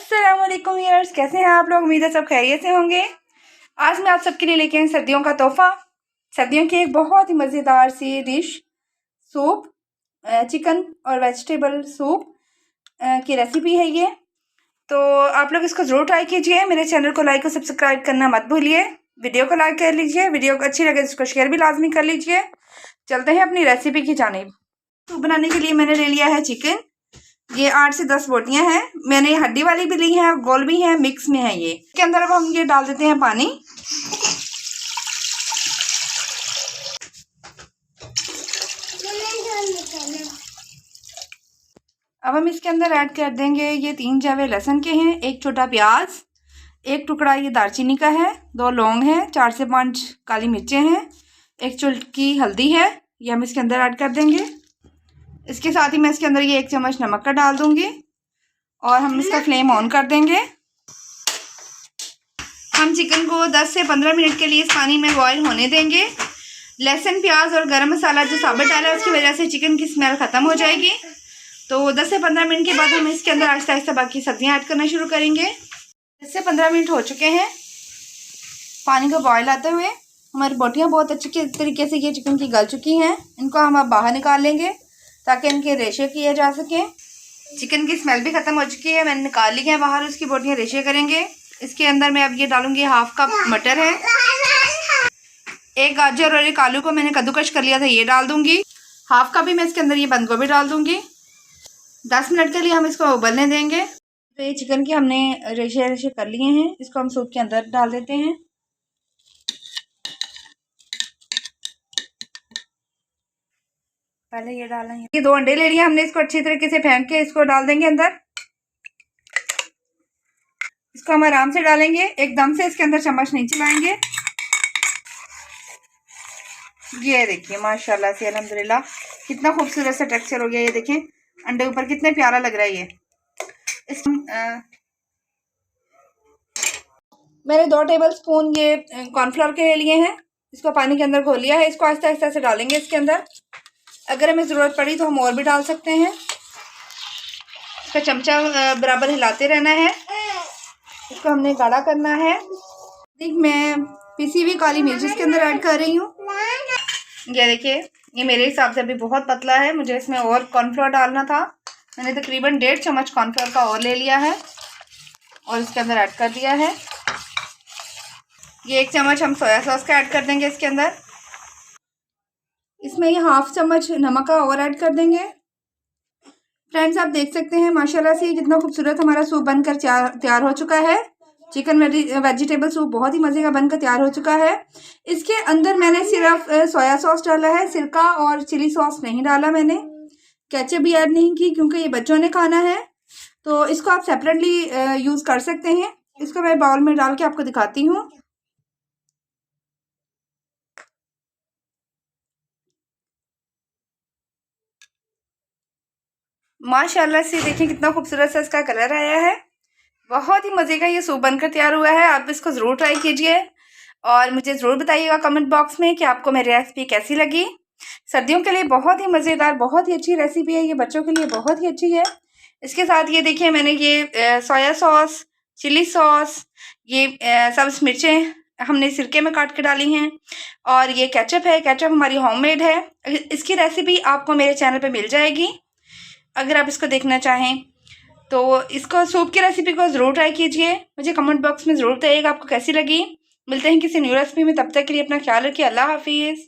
अस्सलाम वालेकुम व्यूअर्स, कैसे हैं आप लोग। उम्मीद है सब खैरियत से होंगे। आज मैं आप सबके लिए लेके आई सर्दियों का तोहफ़ा, सर्दियों की एक बहुत ही मज़ेदार सी डिश, सूप, चिकन और वेजिटेबल सूप की रेसिपी है ये। तो आप लोग इसको ज़रूर ट्राई कीजिए। मेरे चैनल को लाइक और सब्सक्राइब करना मत भूलिए। वीडियो को लाइक कर लीजिए, वीडियो को अच्छी लगे तो इसको शेयर भी लाजमी कर लीजिए। चलते हैं अपनी रेसिपी की जानिब। सूप बनाने के लिए मैंने ले लिया है चिकन। ये 8 से 10 बोटियां हैं। मैंने हड्डी वाली भी ली है, गोल भी है, मिक्स में है ये। इसके अंदर अब हम ये डाल देते हैं पानी। अब हम इसके अंदर ऐड कर देंगे ये 3 जावे लहसुन के हैं, 1 छोटा प्याज, 1 टुकड़ा ये दालचीनी का है, 2 लौंग हैं, 4 से 5 काली मिर्चें हैं, 1 चुटकी हल्दी है, ये हम इसके अंदर ऐड कर देंगे। इसके साथ ही मैं इसके अंदर ये 1 चम्मच नमक का डाल दूंगी और हम इसका फ्लेम ऑन कर देंगे। हम चिकन को 10 से 15 मिनट के लिए इस पानी में बॉईल होने देंगे। लहसुन, प्याज और गरम मसाला जो साबुत डाला है उसकी वजह से चिकन की स्मेल ख़त्म हो जाएगी। तो 10 से 15 मिनट के बाद हम इसके अंदर आहिस्ता आहिस्ता बाकी सब्जियां ऐड करना शुरू करेंगे। 10 से 15 मिनट हो चुके हैं पानी को बॉयल आते हुए। हमारी बोटियाँ बहुत अच्छे तरीके से ये चिकन की गल चुकी हैं। इनको हम अब बाहर निकाल लेंगे ताकि इनके रेशे किए जा सकें। चिकन की स्मेल भी ख़त्म हो चुकी है, मैंने निकाल ली है बाहर। उसकी बोटियाँ रेशे करेंगे। इसके अंदर मैं अब ये डालूंगी, 1/2 कप मटर है, 1 गाजर और 1 आलू को मैंने कद्दूकश कर लिया था, ये डाल दूंगी। 1/2 कप भी मैं इसके अंदर ये बंद गोभी डाल दूंगी। 10 मिनट के लिए हम इसको उबलने देंगे। तो ये चिकन के हमने रेशे रेशे कर लिए हैं, इसको हम सूप के अंदर डाल देते हैं। पहले ये डालेंगे, ये 2 अंडे ले लिए हमने, इसको अच्छी तरीके से फेंट के इसको डाल देंगे अंदर। इसको हम आराम से डालेंगे, एकदम से इसके अंदर चम्मच नहीं चलाएंगे। ये देखिए माशाल्लाह से अल्हम्दुलिल्लाह कितना खूबसूरत सा टेक्सचर हो गया। ये देखें अंडे ऊपर कितने प्यारा लग रहा है ये। मैंने 2 टेबल स्पून ये कॉर्नफ्लोर के ले लिए हैं। इसको पानी के अंदर घोल लिया है। इसको आहिस्ता आहिस्ता से डालेंगे इसके अंदर। अगर हमें ज़रूरत पड़ी तो हम और भी डाल सकते हैं। इसका चमचा बराबर हिलाते रहना है। इसको हमने गाढ़ा करना है। मैं पिसी हुई काली मिर्च इसके अंदर ऐड कर रही हूँ। ये देखिए ये मेरे हिसाब से अभी बहुत पतला है, मुझे इसमें और कॉर्नफ्लोर डालना था। मैंने तकरीबन 1.5 चम्मच कॉर्नफ्लोर का और ले लिया है और इसके अंदर ऐड कर दिया है। ये 1 चम्मच हम सोया सॉस का ऐड कर देंगे इसके अंदर। इसमें ये 1/2 चम्मच नमक का और ऐड कर देंगे। फ्रेंड्स आप देख सकते हैं माशाल्लाह से कितना खूबसूरत हमारा सूप बनकर तैयार हो चुका है। चिकन वेजिटेबल सूप बहुत ही मज़े का बनकर तैयार हो चुका है। इसके अंदर मैंने सिर्फ सोया सॉस डाला है, सिरका और चिली सॉस नहीं डाला मैंने। केचप भी ऐड नहीं की क्योंकि ये बच्चों ने खाना है, तो इसको आप सेपरेटली यूज़ कर सकते हैं। इसको मैं बाउल में डाल के आपको दिखाती हूँ। माशाल्लाह से देखिए कितना खूबसूरत सा इसका कलर आया है। बहुत ही मज़े का ये सूप बनकर तैयार हुआ है। आप इसको ज़रूर ट्राई कीजिए और मुझे ज़रूर बताइएगा कमेंट बॉक्स में कि आपको मेरी रेसिपी कैसी लगी। सर्दियों के लिए बहुत ही मज़ेदार, बहुत ही अच्छी रेसिपी है ये, बच्चों के लिए बहुत ही अच्छी है। इसके साथ ये देखिए मैंने ये सोया सॉस, चिली सॉस, ये सब्ज़ मिर्चें हमने सिरके में काट के डाली हैं और ये केचप है। केचप हमारी होममेड है। इसकी रेसिपी आपको मेरे चैनल पे मिल जाएगी अगर आप इसको देखना चाहें। तो इसको सूप की रेसिपी को ज़रूर ट्राई कीजिए। मुझे कमेंट बॉक्स में ज़रूर बताइएगा आपको कैसी लगी। मिलते हैं किसी न्यू रेसिपी में, तब तक के लिए अपना ख्याल रखिए। अल्लाह हाफिज़।